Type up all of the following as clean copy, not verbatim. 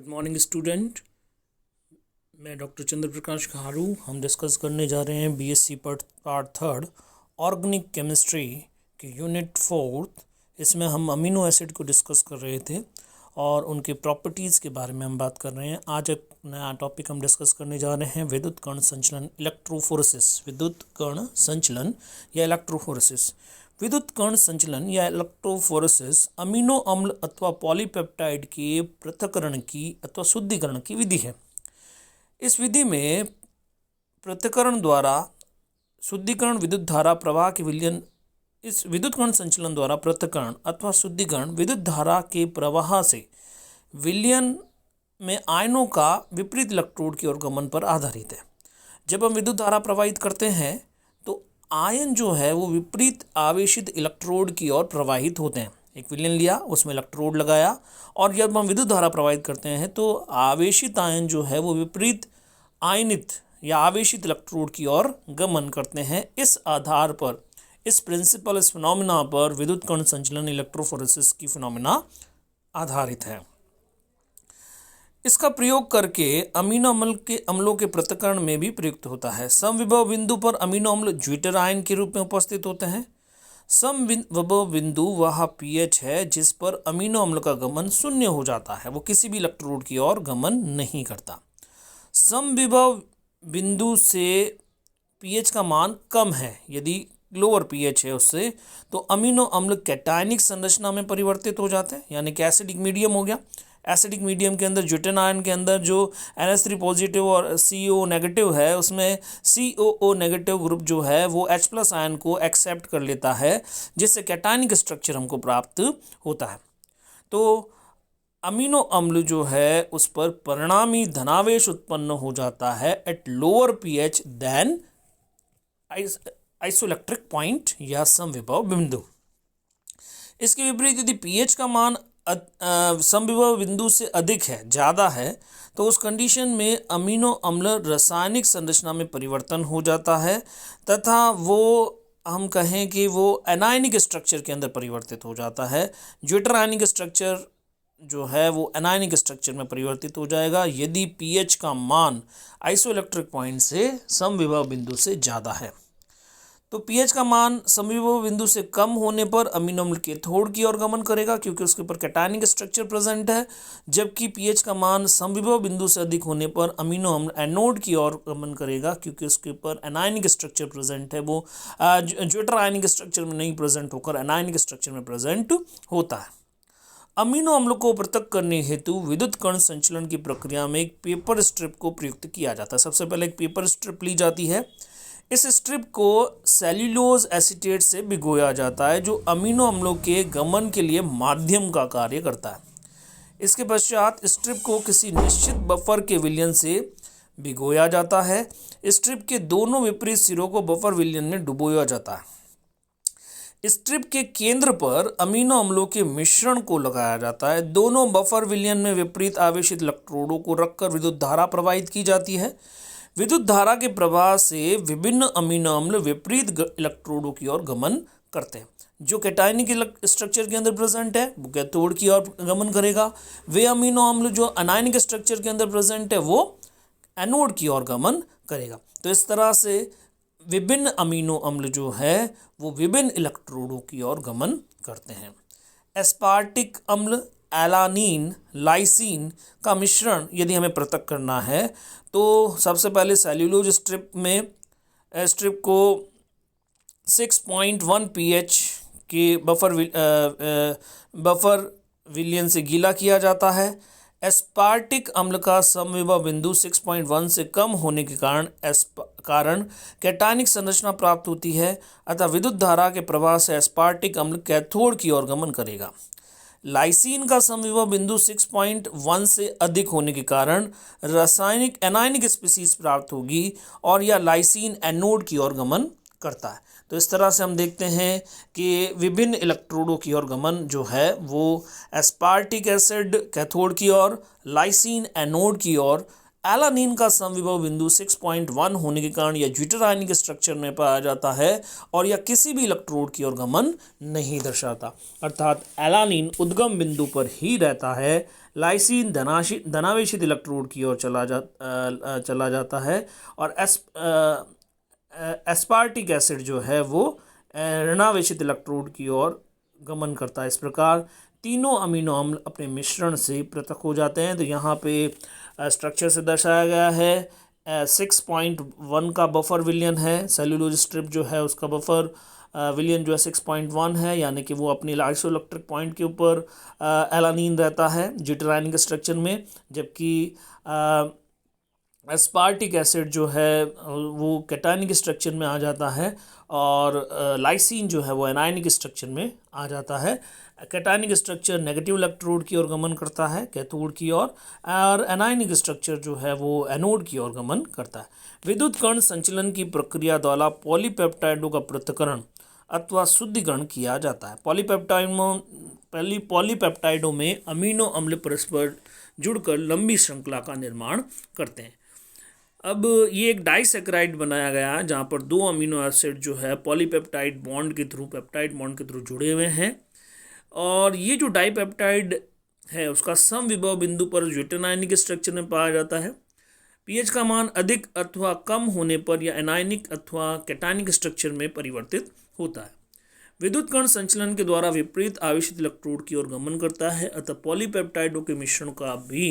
Morning student. मैं doctor चंद्र प्रकाश खारू। हम discuss करने जा रहे हैं BSc part third organic chemistry की यूनिट फोर्थ। इसमें हम अमीनो एसिड को डिस्कस कर रहे थे और उनके प्रॉपर्टीज़ के बारे में हम बात कर रहे हैं। आज एक नया टॉपिक हम डिस्कस करने जा रहे हैं, विद्युत कण संचलन, इलेक्ट्रोफोरेसिस। विद्युत कण संचलन या इलेक्ट्रोफोरेसिस। विद्युत कण संचलन या इलेक्ट्रोफोरेसिस अमीनो अम्ल अथवा पॉलीपेप्टाइड के पृथक्करण की अथवा शुद्धिकरण की विधि है। इस विधि में पृथक्करण द्वारा शुद्धिकरण विद्युत धारा प्रवाह के विलयन। इस विद्युत कण संचलन द्वारा पृथक्करण अथवा शुद्धिकरण विद्युत धारा के प्रवाह से विलयन में आयनों का विपरीत इलेक्ट्रोड की ओर गमन पर आधारित है। जब हम विद्युत धारा प्रवाहित करते हैं तो आयन जो है वो विपरीत आवेशित इलेक्ट्रोड की ओर प्रवाहित होते हैं। एक विलयन लिया, उसमें इलेक्ट्रोड लगाया और जब हम विद्युत धारा प्रवाहित करते हैं तो आवेशित आयन जो है वो विपरीत आयनित या आवेशित इलेक्ट्रोड की ओर गमन करते हैं। इस आधार पर, इस प्रिंसिपल, इस फिनोमिना पर विद्युत कण संचलन इलेक्ट्रोफोरेसिस की फिनोमिना आधारित है। इसका प्रयोग करके अमीनो अम्लों के पृथक्करण में भी प्रयुक्त होता है। समविभव बिंदु पर अमीनो अम्ल ज्विटर आयन के रूप में उपस्थित होते हैं। समविभव बिंदु वह पीएच है जिस पर अमीनो अम्ल का गमन शून्य हो जाता है, वो किसी भी इलेक्ट्रोड की ओर गमन नहीं करता। समविभव बिंदु से पीएच का मान कम है, यदि लोअर पीएच है उससे, तो अमीनो अम्ल कैटायनिक संरचना में परिवर्तित हो जाते हैं, यानी कि एसिडिक मीडियम हो गया। एसिडिक मीडियम के अंदर ज्यूटेन आयन के अंदर जो NH3 पॉजिटिव और CO नेगेटिव है, उसमें COO नेगेटिव ग्रुप जो है वो H+ आयन को एक्सेप्ट कर लेता है, जिससे कैटायनिक स्ट्रक्चर हमको प्राप्त होता है। तो अमीनो अम्ल जो है उस पर परिणामी धनावेश उत्पन्न हो जाता है at lower pH than isoelectric point या समविभव बिंदु। इसके विपरीत यदि पीएच का मान समविभव बिंदु से अधिक है, ज़्यादा है, तो उस कंडीशन में अमीनो अम्ल रासायनिक संरचना में परिवर्तन हो जाता है तथा वो हम कहें कि वो एनायनिक स्ट्रक्चर के अंदर परिवर्तित हो जाता है। ज्विटर आयनिक स्ट्रक्चर जो है वो एनायनिक स्ट्रक्चर में परिवर्तित हो जाएगा यदि पीएच का मान आइसोइलेक्ट्रिक पॉइंट से समविभव बिंदु से ज़्यादा है। तो पीएच का मान समविभव बिंदु से कम होने पर अमीनो अम्ल कैथोड की ओर गमन करेगा क्योंकि उसके ऊपर कैटायनिक स्ट्रक्चर प्रेजेंट है, जबकि पीएच का मान समविभव बिंदु से अधिक होने पर अमीनो अम्ल एनोड की ओर गमन करेगा क्योंकि उसके ऊपर एनायनिक स्ट्रक्चर प्रेजेंट है, वो ज्विटर आयनिक स्ट्रक्चर में नहीं प्रेजेंट होकर एनायनिक स्ट्रक्चर में प्रेजेंट होता है। अमीनो अम्ल को पृथक करने हेतु विद्युत कण संचलन की प्रक्रिया में एक पेपर स्ट्रिप को प्रयुक्त किया जाता है। सबसे पहले एक पेपर स्ट्रिप ली जाती है। इस स्ट्रिप को सेल्यूलोज एसीटेट से भिगोया जाता है जो अमीनो अम्लों के गमन के लिए माध्यम का कार्य करता है। इसके पश्चात स्ट्रिप को किसी निश्चित बफर के विलयन से भिगोया जाता है। स्ट्रिप के दोनों विपरीत सिरों को बफर विलयन में डुबोया जाता है। स्ट्रिप के केंद्र पर अमीनो अम्लों के मिश्रण को लगाया जाता है। दोनों बफर विलयन में विपरीत आवेशित इलेक्ट्रोडों को रखकर विद्युत धारा प्रवाहित की जाती है। विद्युत धारा के प्रवाह से विभिन्न अमीनो अम्ल विपरीत इलेक्ट्रोडों की ओर गमन करते हैं। जो कैटायनिक स्ट्रक्चर के अंदर प्रेजेंट है वो कैथोड की ओर गमन करेगा। वे अमीनो अम्ल जो अनायनिक स्ट्रक्चर के अंदर प्रेजेंट है वो एनोड की ओर गमन करेगा। तो इस तरह से विभिन्न अमीनो अम्ल जो है वो विभिन्न इलेक्ट्रोडों की ओर गमन करते हैं। एस्पार्टिक अम्ल, एलानीन, लाइसिन का मिश्रण यदि हमें पृथक करना है तो सबसे पहले सेल्यूलोज स्ट्रिप को 6.1 pH के बफर विलयन से गीला किया जाता है। एस्पार्टिक अम्ल का समविभव बिंदु 6.1 से कम होने के कारण कैटायनिक संरचना प्राप्त होती है अतः विद्युत धारा के प्रवाह से एस्पार्टिक अम्ल कैथोड की ओर गमन करेगा। लाइसिन का समविभव बिंदु 6.1 से अधिक होने के कारण रासायनिक एनायनिक स्पीसीज प्राप्त होगी और यह लाइसिन एनोड की ओर गमन करता है। तो इस तरह से हम देखते हैं कि विभिन्न इलेक्ट्रोडों की ओर गमन जो है वो एस्पार्टिक एसिड कैथोड की ओर, लाइसिन एनोड की ओर, एलानीन का समविभव बिंदु 6.1 होने के कारण यह ज्यूटेरायनिक स्ट्रक्चर में पाया जाता है और यह किसी भी इलेक्ट्रोड की ओर गमन नहीं दर्शाता, अर्थात एलानीन उद्गम बिंदु पर ही रहता है। लाइसिन धनावेशित इलेक्ट्रोड की ओर चला जाता है और एस्पार्टिक एसिड जो है वो ऋणावेशित इलेक्ट्रोड की ओर गमन करता है। इस प्रकार तीनों अमीनो अम्ल अपने मिश्रण से पृथक हो जाते हैं। तो यहाँ पे स्ट्रक्चर से दर्शाया गया है 6.1 का बफर विलियन है, सेल्यूलोज स्ट्रिप जो है उसका बफर विलियन जो है 6.1 है, यानी कि वो अपनी आइसोइलेक्ट्रिक पॉइंट के ऊपर एलानीन रहता है ज्यूटेरायनिक स्ट्रक्चर में, जबकि एस्पार्टिक एसिड जो है वो कैटायनिक स्ट्रक्चर में आ जाता है और लाइसिन जो है वो एनायनिक स्ट्रक्चर में आ जाता है। कैटायनिक स्ट्रक्चर नेगेटिव इलेक्ट्रोड की ओर गमन करता है, कैथोड की ओर, और एनायनिक स्ट्रक्चर जो है वो एनोड की ओर गमन करता है। विद्युत कण संचलन की प्रक्रिया द्वारा पॉलीपेप्टाइडों का पृथक्करण अथवा शुद्धिकरण किया जाता है। पॉलीपेप्टाइडों में अमीनो अम्ल परस्पर जुड़कर लंबी श्रृंखला का निर्माण करते हैं। अब ये एक डाइसैकराइड बनाया गया है जहाँ पर दो अमीनो एसिड जो है पॉलीपेप्टाइड बॉन्ड के थ्रू, पेप्टाइड बॉन्ड के थ्रू जुड़े हुए हैं, और ये जो डाइपेप्टाइड है उसका समविभव बिंदु पर ज्यूटेरायनिक स्ट्रक्चर में पाया जाता है। पीएच का मान अधिक अथवा कम होने पर यह एनायनिक अथवा कैटायनिक स्ट्रक्चर में परिवर्तित होता है। विद्युत कण संचलन के द्वारा विपरीत आवेशित इलेक्ट्रोड की ओर गमन करता है, अतः पॉलीपेप्टाइडों के मिश्रण का भी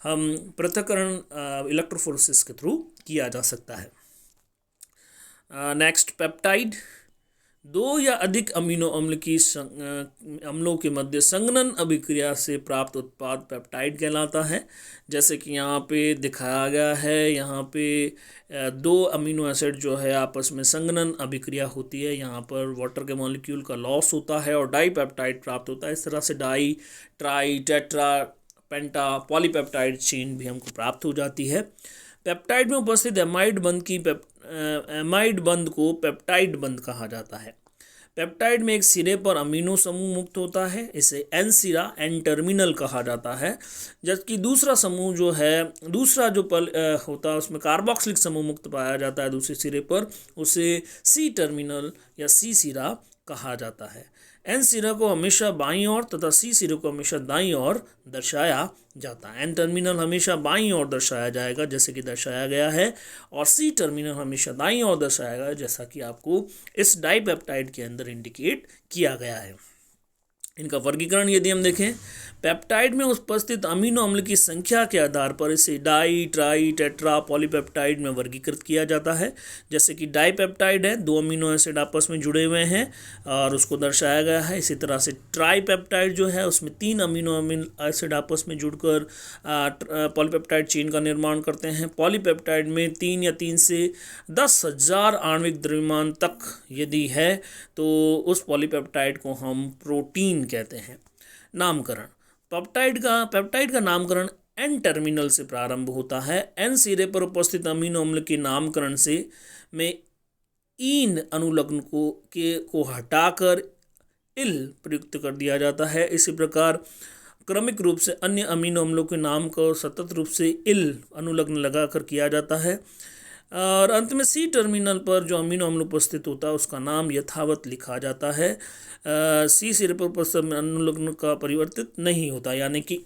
हम पृथक्करण इलेक्ट्रोफोरेसिस के थ्रू किया जा सकता है। Next, peptide. दो या अधिक अमीनो अम्ल की अम्लों के मध्य संघनन अभिक्रिया से प्राप्त उत्पाद पेप्टाइड कहलाता है। जैसे कि यहाँ पे दिखाया गया है, यहाँ पे दो अमीनो एसिड जो है आपस में संघनन अभिक्रिया होती है, यहाँ पर वाटर के मॉलिक्यूल का लॉस होता है और डाई पेप्टाइड प्राप्त होता है। इस तरह से डाई, ट्राई, टेट्रा, पेंटा, पॉलीपेप्टाइड चेन भी हमको प्राप्त हो जाती है। पेप्टाइड में उपस्थित एमाइड बंध को पेप्टाइड बंध कहा जाता है। पेप्टाइड में एक सिरे पर अमीनो समूह मुक्त होता है, इसे एन सिरा, एन टर्मिनल कहा जाता है, जबकि दूसरा समूह जो है, दूसरा जो होता है उसमें कार्बोक्सिलिक समूह मुक्त पाया जाता है दूसरे सिरे पर, उसे सी टर्मिनल या सी सिरा कहा जाता है। एन सिरा को हमेशा बाईं ओर तथा सी सिरे को हमेशा दाईं ओर दर्शाया जाता है। एन टर्मिनल हमेशा बाईं ओर दर्शाया जाएगा जैसे कि दर्शाया गया है, और सी टर्मिनल हमेशा दाईं ओर दर्शाया गया जैसा कि आपको इस डाइपेप्टाइड के अंदर इंडिकेट किया गया है। इनका वर्गीकरण यदि हम देखें, पेप्टाइड में उपस्थित अमीनो अम्ल की संख्या के आधार पर इसे डाई, ट्राई, टेट्रा, पॉलीपेप्टाइड में वर्गीकृत किया जाता है। जैसे कि डाइपेप्टाइड है, दो अमीनो एसिड आपस में जुड़े हुए हैं और उसको दर्शाया गया है। इसी तरह से ट्राईपेप्टाइड जो है उसमें तीन अमीनो एसिड आपस में जुड़कर पॉलीपेप्टाइड चेन का निर्माण करते हैं। पॉलीपेप्टाइड में 3 या 3 से 10,000 आणविक द्रव्यमान तक यदि है तो उस पॉलीपेप्टाइड को हम प्रोटीन कहते हैं। नामकरण, पेप्टाइड का नामकरण एन टर्मिनल से प्रारंभ होता है। एन सिरे पर उपस्थित अमीनो अम्ल के नामकरण से में ईन अनुलग्न को हटाकर इल प्रयुक्त कर दिया जाता है। इसी प्रकार क्रमिक रूप से अन्य अमीनो अम्लों के नाम को सतत रूप से इल अनुलग्न लगाकर किया जाता है। और अंत में सी टर्मिनल पर जो अमीनो अम्ल उपस्थित होता है उसका नाम यथावत लिखा जाता है। सी सिरे पर उपस्थित अनुलग्न का परिवर्तित नहीं होता, यानी कि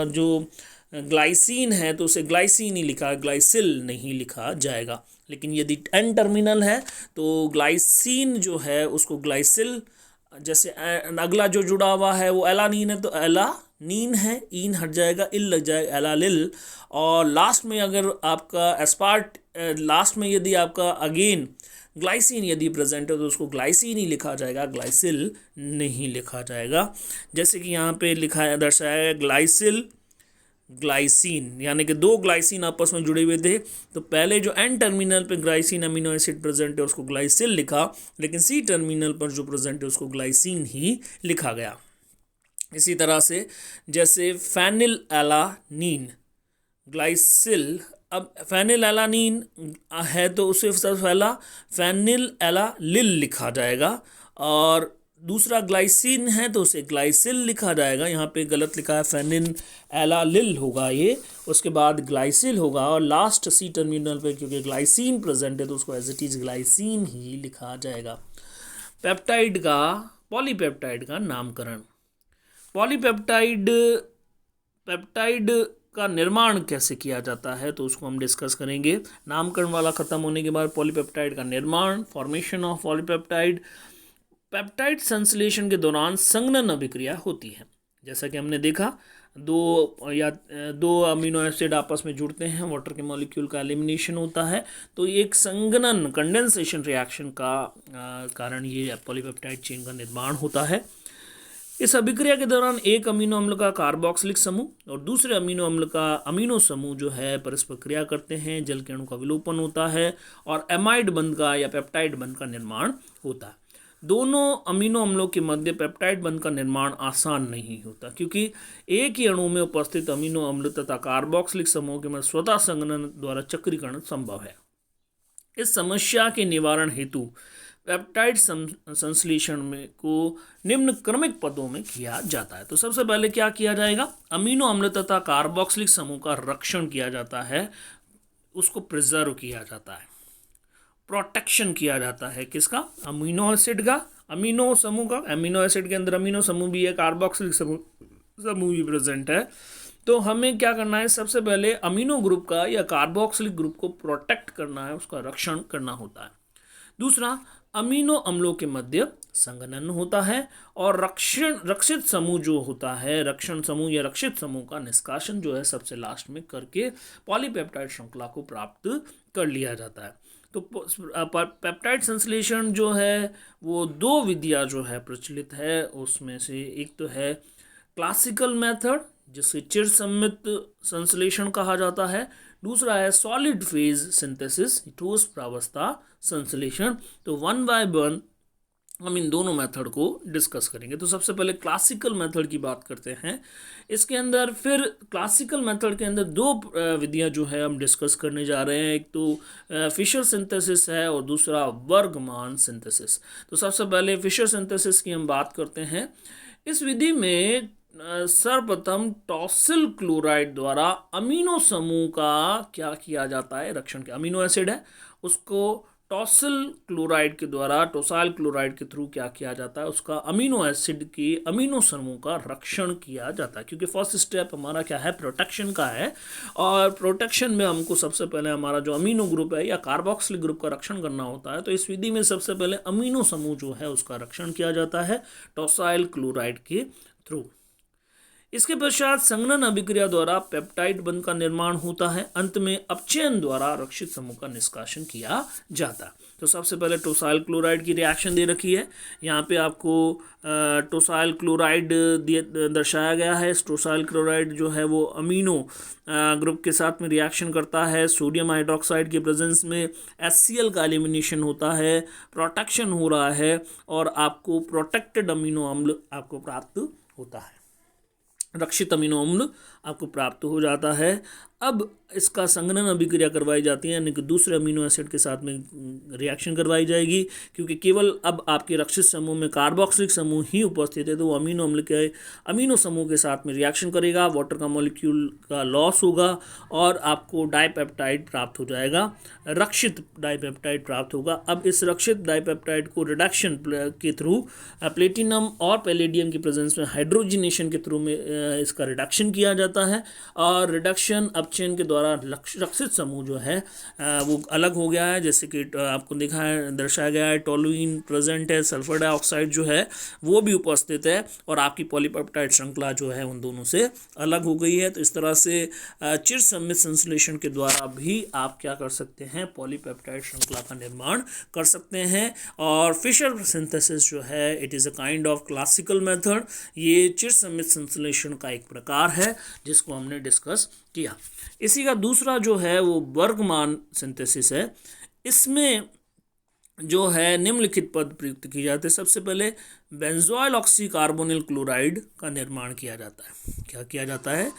जो ग्लाइसिन है तो उसे ग्लाइसिन ही लिखा, ग्लाइसिल नहीं लिखा जाएगा। लेकिन यदि एन टर्मिनल है तो ग्लाइसिन जो है उसको ग्लाइसिल, जैसे अगला जो जुड़ा हुआ है वो एलानीन है तो एलानीन है, ईन हट जाएगा, इल लग जाएगा, एलालिल। और लास्ट में अगर आपका लास्ट में यदि आपका अगेन ग्लाइसिन यदि प्रेजेंट है तो उसको ग्लाइसिन ही लिखा जाएगा, ग्लाइसिल नहीं लिखा जाएगा। जैसे कि यहाँ पे लिखा है, दर्शाया है ग्लाइसिल, ग्लाइसिन, यानी कि दो ग्लाइसिन आपस में जुड़े हुए थे तो पहले जो एन टर्मिनल पे ग्लाइसिन अमीनो एसिड प्रेजेंट है उसको ग्लाइसिल लिखा, लेकिन सी टर्मिनल पर जो प्रेजेंट है उसको ग्लाइसिन ही लिखा गया। इसी तरह से जैसे फेनिल एलानीन, ग्लाइसिल, अब फेनिल एलानीन है तो उसे सबसे पहला फेनिल एलालिल लिखा जाएगा, और दूसरा ग्लाइसिन है तो उसे ग्लाइसिल लिखा जाएगा। यहाँ पे गलत लिखा है, फेनिल एलालिल होगा ये, उसके बाद ग्लाइसिल होगा और लास्ट सी टर्मिनल पे क्योंकि ग्लाइसिन प्रेजेंट है तो उसको एज इट इज ग्लाइसिन ही लिखा जाएगा। पेप्टाइड का पॉलीपेप्टाइड का नामकरण। पॉलीपेप्टाइड पेप्टाइड का निर्माण कैसे किया जाता है तो उसको हम डिस्कस करेंगे। नामकरण वाला खत्म होने के बाद पॉलीपेप्टाइड का निर्माण, फॉर्मेशन ऑफ पॉलीपेप्टाइड। पेप्टाइड संश्लेषण के दौरान संघनन अभिक्रिया होती है। जैसा कि हमने देखा दो अमीनो एसिड आपस में जुड़ते हैं, वाटर के मॉलिक्यूल का एलिमिनेशन होता है, तो एक संघनन कंडेंसेशन रिएक्शन का कारण ये पॉलीपेप्टाइड चेन का निर्माण होता है। इस अभिक्रिया के दौरान एक अमीनो अम्ल का कार्बोक्सिलिक समूह और दूसरे अमीनो अम्ल का अमीनो समूह जो है परस्पर क्रिया करते हैं, जल के अणु का विलोपन होता है और एमाइड बंध का या पेप्टाइड बंध का निर्माण होता है। दोनों अमीनो अम्लों के मध्य पेप्टाइड बंध का निर्माण आसान नहीं होता क्योंकि एक ही अणु में उपस्थित अमीनो अम्ल तथा कार्बोक्सिलिक समूह के मध्य स्वतः संघनन द्वारा चक्रीकरण संभव है। इस समस्या के निवारण हेतु पेप्टाइड संश्लेषण में को निम्न क्रमिक पदों में किया जाता है। तो सबसे पहले क्या किया जाएगा, अमीनो अम्ल तथा कार्बोक्सिलिक समूह का रक्षण किया जाता है, उसको प्रिजर्व किया जाता है, प्रोटेक्शन किया जाता है। किसका, अमीनो एसिड का, अमीनो समूह का। अमीनो एसिड के अंदर अमीनो समूह भी है, कार्बोक्सिलिक समूह भी प्रेजेंट है। तो हमें क्या करना है, सबसे पहले अमीनो ग्रुप का या कार्बोक्सिलिक ग्रुप को प्रोटेक्ट करना है, उसका रक्षण करना होता है। दूसरा, अमीनो अम्लों के मध्य संघनन होता है और रक्षित समूह जो होता है, रक्षण समूह या रक्षित समूह का निष्कासन जो है सबसे लास्ट में करके पॉलीपेप्टाइड श्रृंखला को प्राप्त कर लिया जाता है। तो पेप्टाइड संश्लेषण जो है वो दो विधियां जो है प्रचलित है, उसमें से एक तो है क्लासिकल मेथड जिसे चिर सम्मित संश्लेषण कहा जाता है, दूसरा है सॉलिड फेज सिंथेसिस, ठोस प्रावस्था संश्लेषण। तो वन बाय वन हम इन दोनों मेथड को डिस्कस करेंगे। तो सबसे पहले क्लासिकल मेथड की बात करते हैं। इसके अंदर फिर क्लासिकल मेथड के अंदर दो विधियां जो है हम डिस्कस करने जा रहे हैं, एक तो फिशर सिंथेसिस है और दूसरा वर्गमान सिंथेसिस। तो सबसे पहले फिशर सिंथेसिस की हम बात करते हैं। इस विधि में सर्वप्रथम टॉसिल क्लोराइड द्वारा अमीनो समूह का क्या किया जाता है, रक्षण किया। अमीनो एसिड है उसको टॉसिल क्लोराइड के द्वारा, टोसाइल क्लोराइड के थ्रू क्या किया जाता है, उसका अमीनो एसिड की अमीनो समूह का रक्षण किया जाता है। क्योंकि फर्स्ट स्टेप हमारा क्या है, प्रोटेक्शन का है, और प्रोटेक्शन में हमको सबसे पहले हमारा जो अमीनो ग्रुप है या कार्बोक्सिलिक ग्रुप का रक्षण करना होता है। तो इस विधि में सबसे पहले अमीनो समूह जो है उसका रक्षण किया जाता है टोसाइल क्लोराइड के थ्रू। इसके पश्चात संघनन अभिक्रिया द्वारा पेप्टाइड बंध का निर्माण होता है। अंत में अपचयन द्वारा रक्षित समूह का निष्कासन किया जाता है। तो सबसे पहले टोसाइल क्लोराइड की रिएक्शन दे रखी है, यहाँ पे आपको टोसाइल क्लोराइड दर्शाया गया है। टोसाइल क्लोराइड जो है वो अमीनो ग्रुप के साथ में रिएक्शन करता है। सोडियम हाइड्रोक्साइड के प्रेजेंस में HCl का एलिमिनेशन होता है, प्रोटेक्शन हो रहा है और आपको प्रोटेक्टेड अमीनो अम्ल आपको प्राप्त होता है, रक्षित अमीनो अम्ल आपको प्राप्त हो जाता है। अब इसका संघनन अभिक्रिया करवाई जाती है, यानी कि दूसरे अमीनो एसिड के साथ में रिएक्शन करवाई जाएगी। क्योंकि केवल अब आपके रक्षित समूह में कार्बोक्सिलिक समूह ही उपस्थित है, तो वो अमीनो अम्ल के अमीनो समूह के साथ में रिएक्शन करेगा, वाटर का मॉलिक्यूल का लॉस होगा और आपको डाइपेप्टाइड प्राप्त हो जाएगा, रक्षित डाइपेप्टाइड प्राप्त होगा। अब इस रक्षित डाइपेप्टाइड को रिडक्शन के थ्रू प्लेटिनम और पैलेडियम की प्रेजेंस में हाइड्रोजिनेशन के थ्रू में इसका रिडक्शन किया जाता है और रिडक्शन अपचयन के द्वारा रक्षित समूह जो है वो अलग हो गया है। जैसे कि आपको दिखा है, दर्शाया गया है, टोलुइन प्रेजेंट है, सल्फर डाइऑक्साइड जो है वो भी उपस्थित है और आपकी पॉलीपेप्टाइड श्रृंखला जो है उन दोनों से अलग हो गई है। तो इस तरह से चिर सम्मित संश्लेषण के द्वारा भी आप क्या कर सकते हैं, पॉलीपेप्टाइड श्रृंखला का निर्माण कर सकते हैं। और फिशर सिंथेसिस जो है it is a kind of classical method, ये चिर सम्मित संश्लेषण का एक प्रकार है जिसको हमने डिस्कस किया। इसी का दूसरा जो है वो वर्गमान सिंथेसिस है। इसमें जो है निम्नलिखित पद प्रयुक्त किए जाते हैं। सबसे पहले बेंजोइल ऑक्सीकार्बोनिल क्लोराइड का निर्माण किया जाता है। क्या किया जाता है,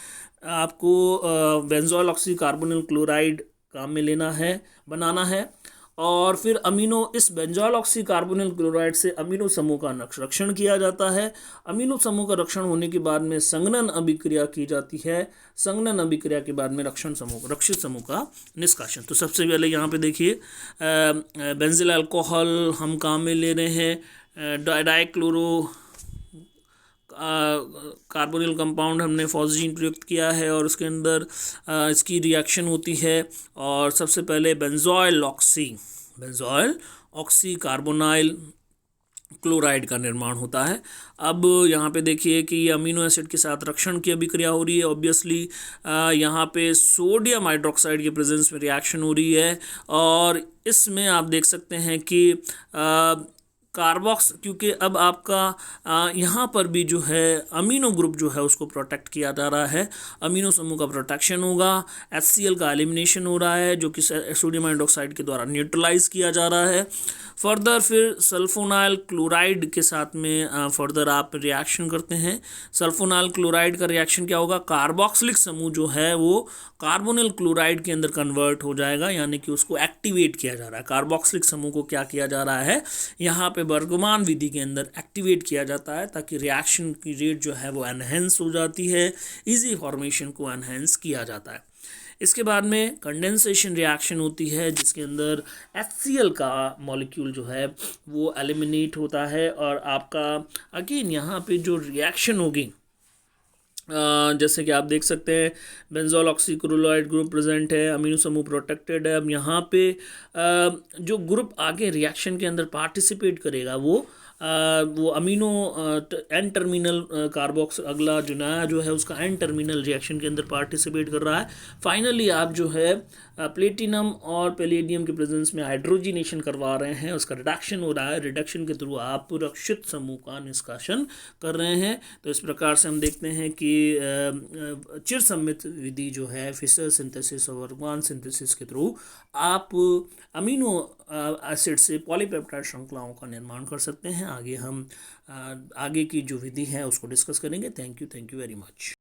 आपको बेंजोइल ऑक्सीकार्बोनिल क्लोराइड काम में लेना है, बनाना है और फिर अमीनो इस बेंजोल ऑक्सी कार्बोनिल क्लोराइड से अमीनो समूह का रक्षण किया जाता है। अमीनो समूह का रक्षण होने के बाद में संघनन अभिक्रिया की जाती है। संघनन अभिक्रिया के बाद में रक्षित समूह का निष्कासन। तो सबसे पहले यहाँ पे देखिए बेंजिल अल्कोहल हम काम में ले रहे हैं, डाइक्लोरो कार्बोनिल कंपाउंड हमने फॉस्जीन प्रयुक्त किया है और उसके अंदर इसकी रिएक्शन होती है और सबसे पहले बेंजोइल ऑक्सी कार्बोनाइल क्लोराइड का निर्माण होता है। अब यहाँ पे देखिए कि ये अमीनो एसिड के साथ रक्षण की अभिक्रिया हो रही है। ऑब्वियसली यहाँ पे सोडियम हाइड्रोक्साइड के प्रेजेंस में रिएक्शन हो रही है और इसमें आप देख सकते हैं कि कार्बोक्स, क्योंकि अब आपका यहाँ पर भी जो है अमीनो ग्रुप जो है उसको प्रोटेक्ट किया जा रहा है, अमीनो समूह का प्रोटेक्शन होगा। HCl का एलिमिनेशन हो रहा है जो कि सोडियम हाइड्रोक्साइड के द्वारा न्यूट्रलाइज किया जा रहा है। फर्दर फिर सल्फोनाइल क्लोराइड के साथ में फर्दर आप रिएक्शन करते हैं। सल्फोनाइल क्लोराइड का रिएक्शन क्या होगा, कार्बोक्सिलिक समूह जो है वो कार्बोनिल क्लोराइड के अंदर कन्वर्ट हो जाएगा, यानी कि उसको एक्टिवेट किया जा रहा है। कार्बोक्सिलिक समूह को क्या किया जा रहा है, यहाँ पे बर्गमान विधि के अंदर एक्टिवेट किया जाता है ताकि रिएक्शन की रेट जो है वो एनहेंस हो जाती है, इजी फॉर्मेशन को एनहेंस किया जाता है। इसके बाद में कंडेंसेशन रिएक्शन होती है जिसके अंदर HCl का मॉलिक्यूल जो है वो एलिमिनेट होता है और आपका अगेन यहाँ पे जो रिएक्शन होगी जैसे कि आप देख सकते हैं बेंजोल ऑक्सीक्लोराइड ग्रुप प्रेजेंट है, अमीनो समूह प्रोटेक्टेड है। अब यहाँ पे जो ग्रुप आगे रिएक्शन के अंदर पार्टिसिपेट करेगा वो अमीनो एन टर्मिनल कार्बोक्स अगला जो नया जो है उसका एन टर्मिनल रिएक्शन के अंदर पार्टिसिपेट कर रहा है। फाइनली आप जो है प्लेटिनम और पैलेडियम के प्रेजेंस में हाइड्रोजिनेशन करवा रहे हैं, उसका रिडक्शन हो रहा है। रिडक्शन के थ्रू आप रक्षित समूह का निष्कासन कर रहे हैं। तो इस प्रकार से हम देखते हैं कि चिर सम्मित विधि जो है फिशर सिंथेसिस और वर्गवान सिंथेसिस के थ्रू आप अमीनो एसिड से पॉलीपेप्टाइड श्रृंखलाओं का निर्माण कर सकते हैं। आगे हम आगे की जो विधि है उसको डिस्कस करेंगे। Thank you very much.